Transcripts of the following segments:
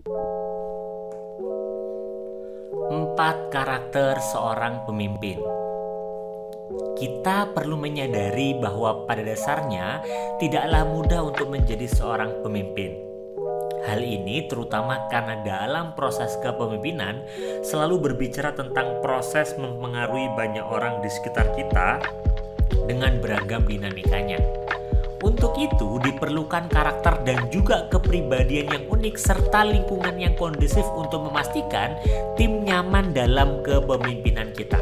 4 karakter seorang pemimpin. Kita perlu menyadari bahwa pada dasarnya tidaklah mudah untuk menjadi seorang pemimpin. Hal ini terutama karena dalam proses kepemimpinan selalu berbicara tentang proses mempengaruhi banyak orang di sekitar kita dengan beragam dinamikanya. Untuk itu diperlukan karakter dan juga kepribadian yang unik serta lingkungan yang kondusif untuk memastikan tim nyaman dalam kepemimpinan kita.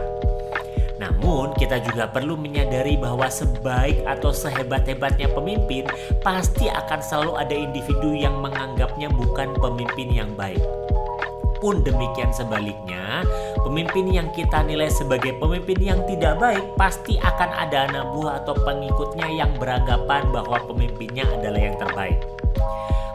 Namun kita juga perlu menyadari bahwa sebaik atau sehebat-hebatnya pemimpin pasti akan selalu ada individu yang menganggapnya bukan pemimpin yang baik. Pun demikian sebaliknya, pemimpin yang kita nilai sebagai pemimpin yang tidak baik pasti akan ada anak buah atau pengikutnya yang beranggapan bahwa pemimpinnya adalah yang terbaik.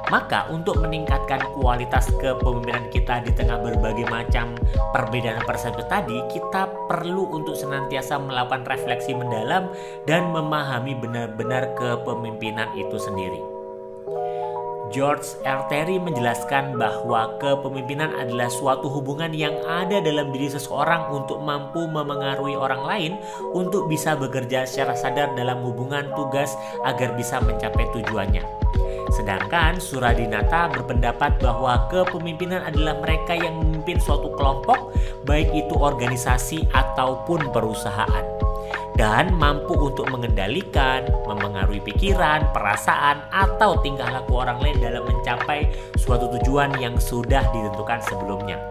Maka untuk meningkatkan kualitas kepemimpinan kita di tengah berbagai macam perbedaan persepsi tadi, kita perlu untuk senantiasa melakukan refleksi mendalam dan memahami benar-benar kepemimpinan itu sendiri. George R. Terry menjelaskan bahwa kepemimpinan adalah suatu hubungan yang ada dalam diri seseorang untuk mampu memengaruhi orang lain untuk bisa bekerja secara sadar dalam hubungan tugas agar bisa mencapai tujuannya. Sedangkan Suradinata berpendapat bahwa kepemimpinan adalah mereka yang memimpin suatu kelompok, baik itu organisasi ataupun perusahaan, dan mampu untuk mengendalikan, memengaruhi pikiran, perasaan, atau tingkah laku orang lain dalam mencapai suatu tujuan yang sudah ditentukan sebelumnya.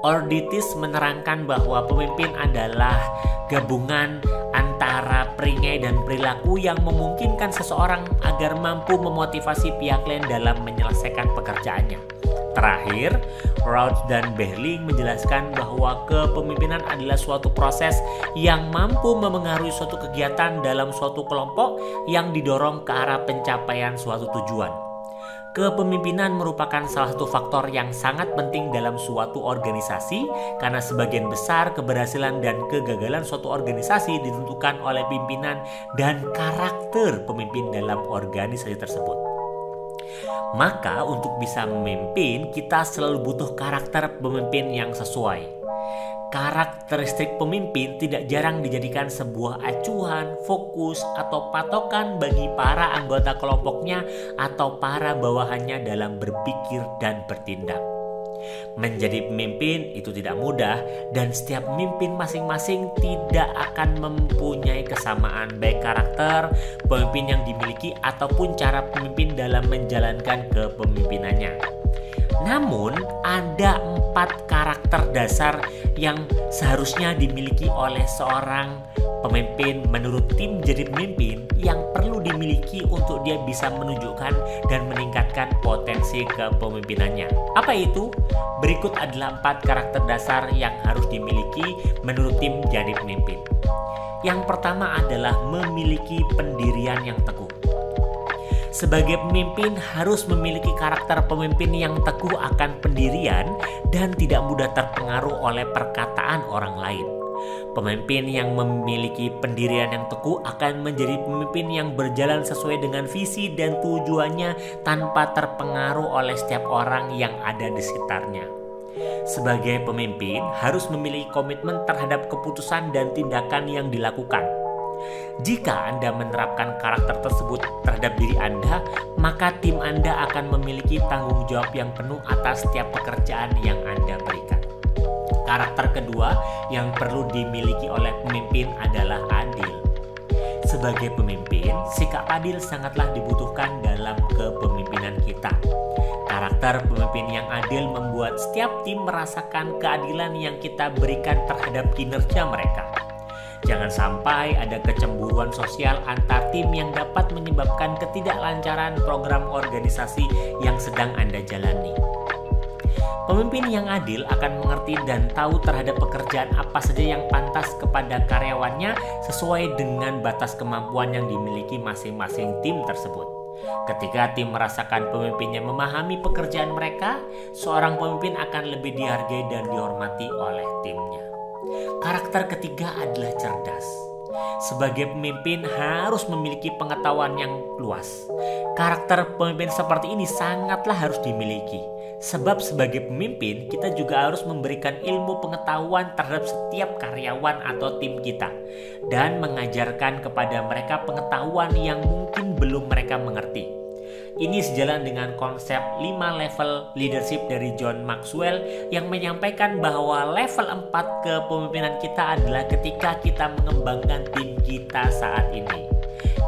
Orditis menerangkan bahwa pemimpin adalah gabungan antara perangai dan perilaku yang memungkinkan seseorang agar mampu memotivasi pihak lain dalam menyelesaikan pekerjaannya. Terakhir, Rauch dan Behling menjelaskan bahwa kepemimpinan adalah suatu proses yang mampu memengaruhi suatu kegiatan dalam suatu kelompok yang didorong ke arah pencapaian suatu tujuan. Kepemimpinan merupakan salah satu faktor yang sangat penting dalam suatu organisasi karena sebagian besar keberhasilan dan kegagalan suatu organisasi ditentukan oleh pimpinan dan karakter pemimpin dalam organisasi tersebut. Maka untuk bisa memimpin, kita selalu butuh karakter pemimpin yang sesuai. Karakteristik pemimpin tidak jarang dijadikan sebuah acuan, fokus, atau patokan bagi para anggota kelompoknya atau para bawahannya dalam berpikir dan bertindak. Menjadi pemimpin itu tidak mudah dan setiap pemimpin masing-masing tidak akan mempunyai kesamaan baik karakter pemimpin yang dimiliki ataupun cara pemimpin dalam menjalankan kepemimpinannya. Namun ada 4 karakter dasar yang seharusnya dimiliki oleh seorang pemimpin menurut tim jadi pemimpin yang perlu dimiliki untuk dia bisa menunjukkan dan meningkatkan potensi kepemimpinannya. Apa itu? Berikut adalah 4 karakter dasar yang harus dimiliki menurut tim jadi pemimpin. Yang pertama adalah memiliki pendirian yang teguh. Sebagai pemimpin harus memiliki karakter pemimpin yang teguh akan pendirian dan tidak mudah terpengaruh oleh perkataan orang lain. Pemimpin yang memiliki pendirian yang teguh akan menjadi pemimpin yang berjalan sesuai dengan visi dan tujuannya tanpa terpengaruh oleh setiap orang yang ada di sekitarnya. Sebagai pemimpin harus memiliki komitmen terhadap keputusan dan tindakan yang dilakukan. Jika Anda menerapkan karakter tersebut terhadap diri Anda, maka tim Anda akan memiliki tanggung jawab yang penuh atas setiap pekerjaan yang Anda berikan. Karakter kedua yang perlu dimiliki oleh pemimpin adalah adil. Sebagai pemimpin, sikap adil sangatlah dibutuhkan dalam kepemimpinan kita. Karakter pemimpin yang adil membuat setiap tim merasakan keadilan yang kita berikan terhadap kinerja mereka. Jangan sampai ada kecemburuan sosial antar tim yang dapat menyebabkan ketidaklancaran program organisasi yang sedang Anda jalani. Pemimpin yang adil akan mengerti dan tahu terhadap pekerjaan apa saja yang pantas kepada karyawannya sesuai dengan batas kemampuan yang dimiliki masing-masing tim tersebut. Ketika tim merasakan pemimpinnya memahami pekerjaan mereka, seorang pemimpin akan lebih dihargai dan dihormati oleh timnya. Karakter ketiga adalah cerdas. Sebagai pemimpin harus memiliki pengetahuan yang luas. Karakter pemimpin seperti ini sangatlah harus dimiliki. Sebab sebagai pemimpin, kita juga harus memberikan ilmu pengetahuan terhadap setiap karyawan atau tim kita dan mengajarkan kepada mereka pengetahuan yang mungkin belum mereka mengerti. Ini sejalan dengan konsep 5 level leadership dari John Maxwell yang menyampaikan bahwa level 4 kepemimpinan kita adalah ketika kita mengembangkan tim kita saat ini.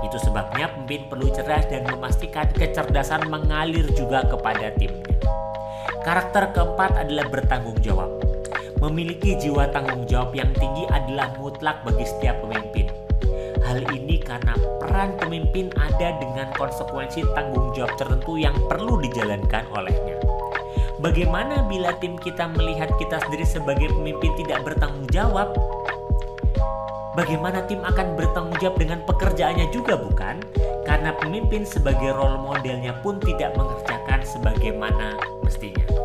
Itu sebabnya pemimpin perlu cerdas dan memastikan kecerdasan mengalir juga kepada timnya. Karakter keempat adalah bertanggung jawab. Memiliki jiwa tanggung jawab yang tinggi adalah mutlak bagi setiap pemimpin. Hal ini karena peran pemimpin ada dengan konsekuensi tanggung jawab tertentu yang perlu dijalankan olehnya. Bagaimana bila tim kita melihat kita sendiri sebagai pemimpin tidak bertanggung jawab? Bagaimana tim akan bertanggung jawab dengan pekerjaannya juga, bukan? Karena pemimpin sebagai role modelnya pun tidak mengerjakan sebagaimana mestinya.